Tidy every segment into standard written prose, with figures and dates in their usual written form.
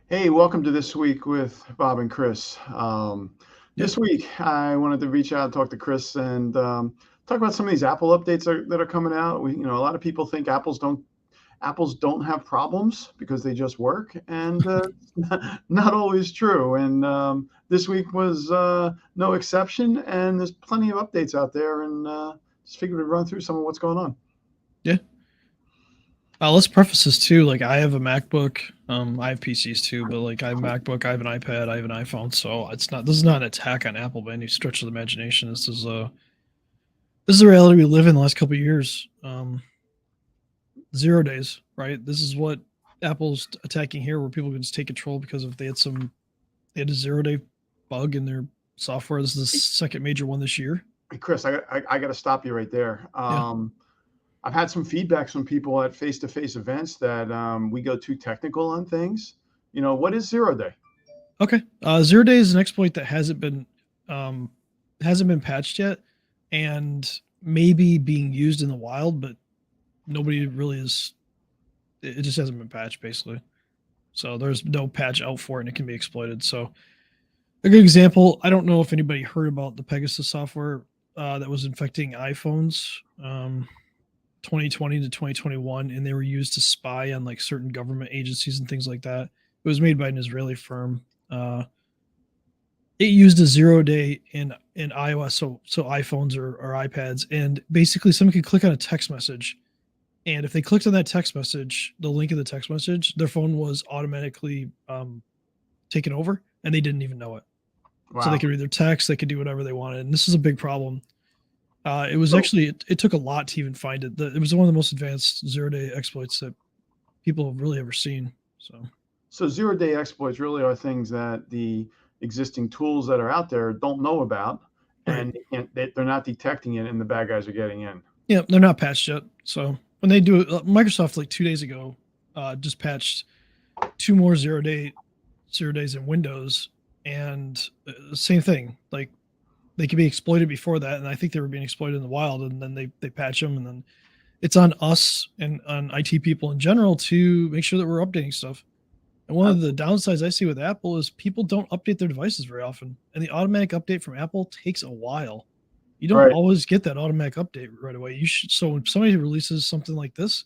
Hey, welcome to This Week with Bob and Chris. Yeah. This week, I wanted to reach out and talk to Chris and talk about some of these Apple updates that are coming out. A lot of people think Apples don't have problems because they just work, and not always true. And this week was no exception. And there's plenty of updates out there, and just figured we'd run through some of what's going on. Yeah. Let's preface this too. Like, I have a MacBook. I have PCs too, but like, I have a MacBook, I have an iPad, I have an iPhone. So it's not. This is not an attack on Apple by any stretch of the imagination. This is the reality we live in the last couple of years. 0 days, right? This is what Apple's attacking here, where people can just take control because if they had a 0 day bug in their software. This is the second major one this year. Hey, Chris, I got to stop you right there. Yeah. I've had some feedback from people at face-to-face events that we go too technical on things. What is 0 day? Okay. 0 day is an exploit that hasn't been patched yet, and maybe being used in the wild, but nobody really is. It just hasn't been patched basically. So there's no patch out for it, and it can be exploited. So a good example. I don't know if anybody heard about the Pegasus software that was infecting iPhones. 2020 to 2021, and they were used to spy on like certain government agencies and things like that. It was made by an Israeli firm. It used a 0 day in iOS, so iPhones or iPads, and basically someone could click on a text message, and if they clicked on that text message, the link of the text message, their phone was automatically taken over, and they didn't even know it. So they Wow. could read their text, they could do whatever they wanted, and this is a big problem. It was So, actually it took a lot to even find it. It was one of the most advanced 0 day exploits that people have really ever seen. So so 0 day exploits really are things that the existing tools that are out there don't know about, right, and they're not detecting it, and the bad guys are getting in. yeah, they're not patched yet. So when they do it, Microsoft like 2 days ago just patched two more 0 days in Windows, and same thing. Like they could be exploited before that, and I think they were being exploited in the wild, and then they patch them, and then it's on us and on IT people in general to make sure that we're updating stuff. And one of the downsides I see with Apple is people don't update their devices very often, and the automatic update from Apple takes a while. You don't Right. always get that automatic update right away. You should. So when somebody releases something like this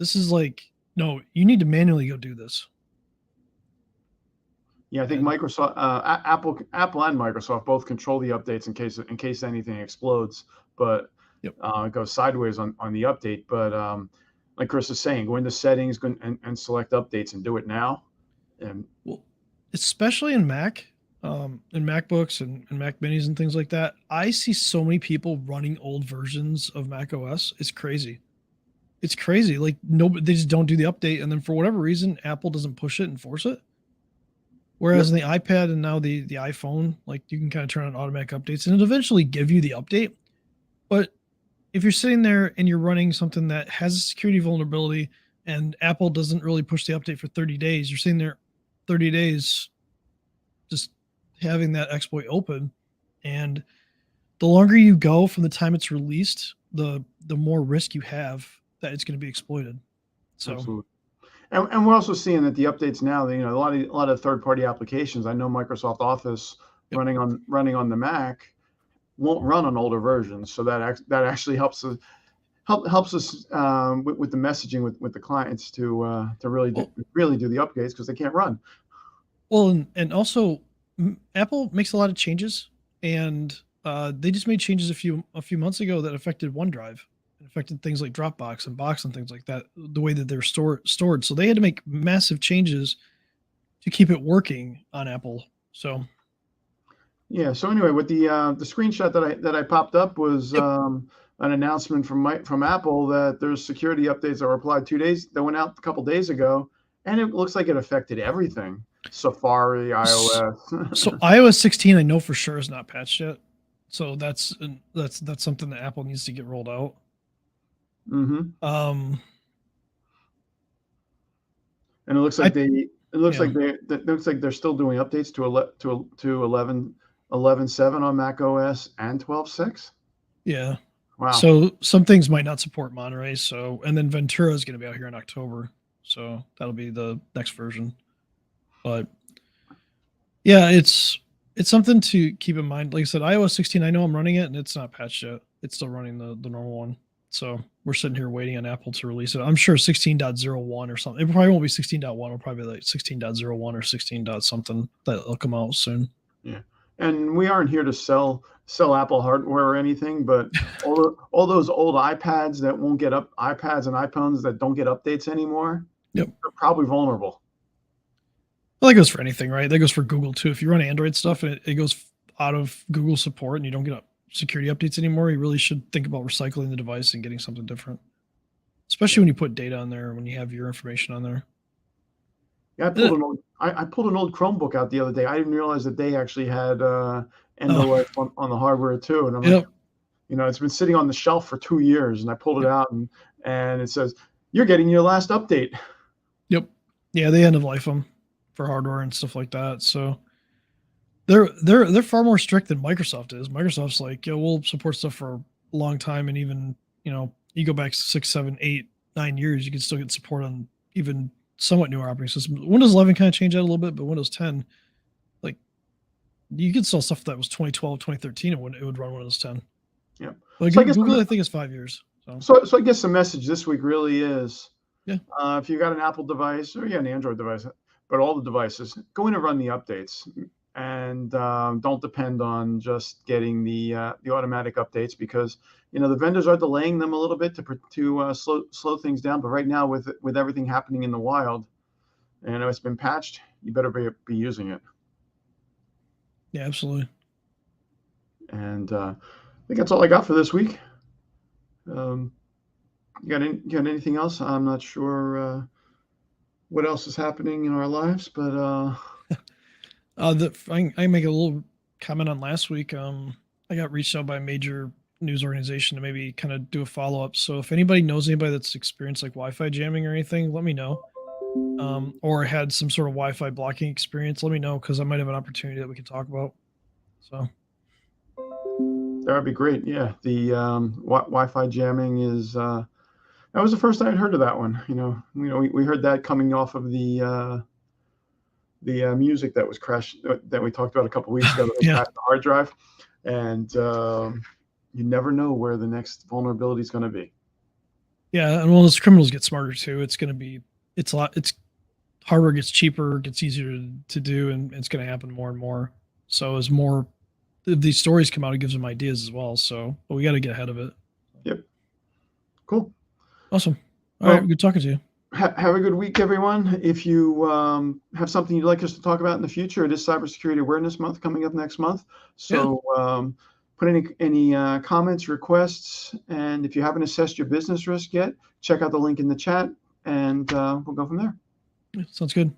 is like, no, you need to manually go do this. Yeah, I think And Apple and Microsoft both control the updates in case anything explodes, but yep. it goes sideways on the update. But like Chris is saying, go into settings and select updates and do it now. And Well, especially in Mac, and MacBooks and Mac Minis and things like that, I see so many people running old versions of Mac OS. It's crazy. It's crazy. Like nobody, they just don't do the update, and then for whatever reason, Apple doesn't push it and force it. Whereas yep, in the iPad and now the iPhone, like you can kind of turn on automatic updates, and it'll eventually give you the update. But if you're sitting there and you're running something that has a security vulnerability, and Apple doesn't really push the update for 30 days, you're sitting there 30 days just having that exploit open, and the longer you go from the time it's released, the more risk you have that it's going to be exploited. So absolutely. And we're also seeing that the updates now, a lot of third-party applications. I know Microsoft Office yep. running on the Mac won't run on older versions, so that actually helps us with the messaging with the clients to well, really do the upgrades because they can't run. and also Apple makes a lot of changes, and they just made changes a few months ago that affected OneDrive, and affected things like Dropbox and Box and things like that, the way that they're stored. So they had to make massive changes to keep it working on Apple. So Yeah. So anyway, with the screenshot that I popped up was yep. an announcement from Apple that there's security updates that were applied 2 days that went out a couple days ago, and it looks like it affected everything: Safari, So iOS. iOS 16, I know for sure is not patched yet. So that's something that Apple needs to get rolled out. hmm Um, And it looks like I they it looks yeah like they it looks like they're still doing updates to 11.7 on Mac OS and 12.6. yeah. Wow. So some things might not support Monterey. So and then Ventura is going to be out here in October. So that'll be the next version. But yeah, it's something to keep in mind. Like I said, iOS 16, I know I'm running it and it's not patched yet. It's still running the normal one. So we're sitting here waiting on Apple to release it. I'm sure 16.01 or something. It probably won't be 16.1. It'll probably be like 16.01 or 16 dot something that'll come out soon. Yeah, and we aren't here to sell Apple hardware or anything, but all those old iPads that won't get up, iPads and iPhones that don't get updates anymore, Yep. are probably vulnerable. Well, that goes for anything, right? That goes for Google too. If you run Android stuff and it goes out of Google support and you don't get security updates anymore, you really should think about recycling the device and getting something different. Especially when you put data on there, when you have your information on there. Yeah, I pulled an old Chromebook out the other day. I didn't realize that they actually had end of Oh, life on the hardware too. And I'm like, yep, it's been sitting on the shelf for 2 years, and I pulled it yep, out, and it says you're getting your last update. yep. Yeah, they end of life them for hardware and stuff like that. So they're far more strict than Microsoft is. Microsoft's like, yeah, we'll support stuff for a long time, and even you go back 6, 7, 8, 9 years, you can still get support on even somewhat newer operating systems. Windows 11 kind of changed that a little bit, but Windows 10, like you could sell stuff that was 2012, 2013, and it would run Windows 10. Yeah. Like So I guess Google, I think is 5 years. so I guess the message this week really is, Yeah, if you got an Apple device or an Android device, but all the devices, go in and run the updates, and don't depend on just getting the automatic updates, because the vendors are delaying them a little bit to slow things down. But right now, with everything happening in the wild, and it's been patched, you better be using it. yeah, absolutely. And I think that's all I got for this week. Um, you got anything else? I'm not sure what else is happening in our lives, but I make a little comment on last week. I got reached out by a major news organization to maybe kind of do a follow up. So if anybody knows anybody that's experienced like Wi-Fi jamming or anything, let me know. Or had some sort of Wi-Fi blocking experience, let me know because I might have an opportunity that we can talk about. So that would be great. Yeah, the Wi-Fi jamming is that was the first I had heard of that one. We heard that coming off of the music that was crashed that we talked about a couple weeks ago that yeah, crashed the hard drive, and you never know where the next vulnerability is going to be. yeah, and as criminals get smarter too, it's going to be it's a lot. It's hardware gets cheaper, gets easier to do, and it's going to happen more and more. So as more if these stories come out, it gives them ideas as well. So, but we got to get ahead of it. Yep. Cool. Awesome. All right, Well, good talking to you. have a good week, everyone. If you have something you'd like us to talk about in the future, it is Cybersecurity Awareness Month coming up next month. Yeah, So put any comments, requests, and if you haven't assessed your business risk yet, check out the link in the chat, and we'll go from there. sounds good.